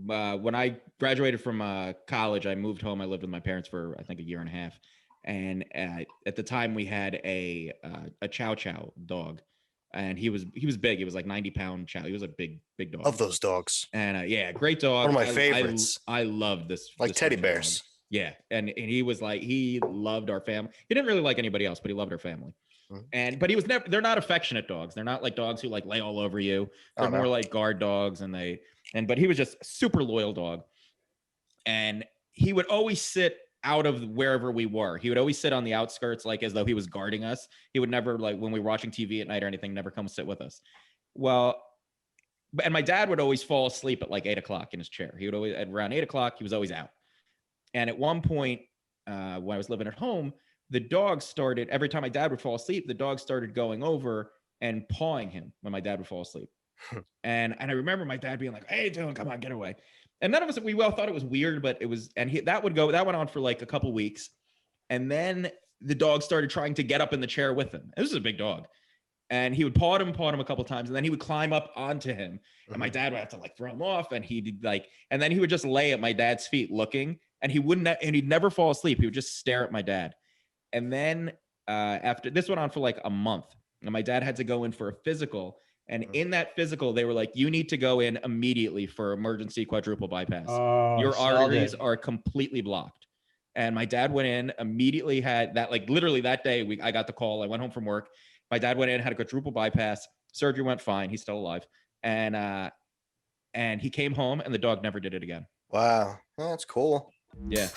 when I graduated from college, I moved home. I lived with my parents for I think a year and a half, and at the time we had a Chow Chow dog, and he was big. He was like 90-pound Chow. He was a big dog. Of those dogs. And yeah, great dog. One of my favorites. I loved this. Like this teddy fucking bears. dog. Yeah, and he was like he loved our family. He didn't really like anybody else, but he loved our family. But he was never. They're not affectionate dogs. They're not like dogs who like lay all over you. They're more like guard dogs, but he was just a super loyal dog. And he would always sit out of wherever we were. He would always sit on the outskirts, like as though he was guarding us. He would never, like when we were watching TV at night or anything, never come sit with us. Well, and my dad would always fall asleep at like 8 o'clock in his chair. He would always, at around 8 o'clock, he was always out. And at one point, when I was living at home, the dog started, every time my dad would fall asleep, the dog started going over and pawing him when my dad would fall asleep. And I remember my dad being like, "Hey, Dylan, come on, get away." And none of us, we all thought it was weird, but it was, and that went on for like a couple weeks. And then the dog started trying to get up in the chair with him. This is a big dog. And he would paw him a couple times. And then he would climb up onto him. And my dad would have to like throw him off. And and then he would just lay at my dad's feet looking, and he'd never fall asleep. He would just stare at my dad. And then after this went on for like a month, and my dad had to go in for a physical. And in that physical, they were like, "You need to go in immediately for emergency quadruple bypass. Your arteries are completely blocked." And my dad went in, immediately had that, like literally that day, I got the call. I went home from work. My dad went in, had a quadruple bypass. Surgery went fine. He's still alive. And he came home, and the dog never did it again. Wow. That's cool. Yeah.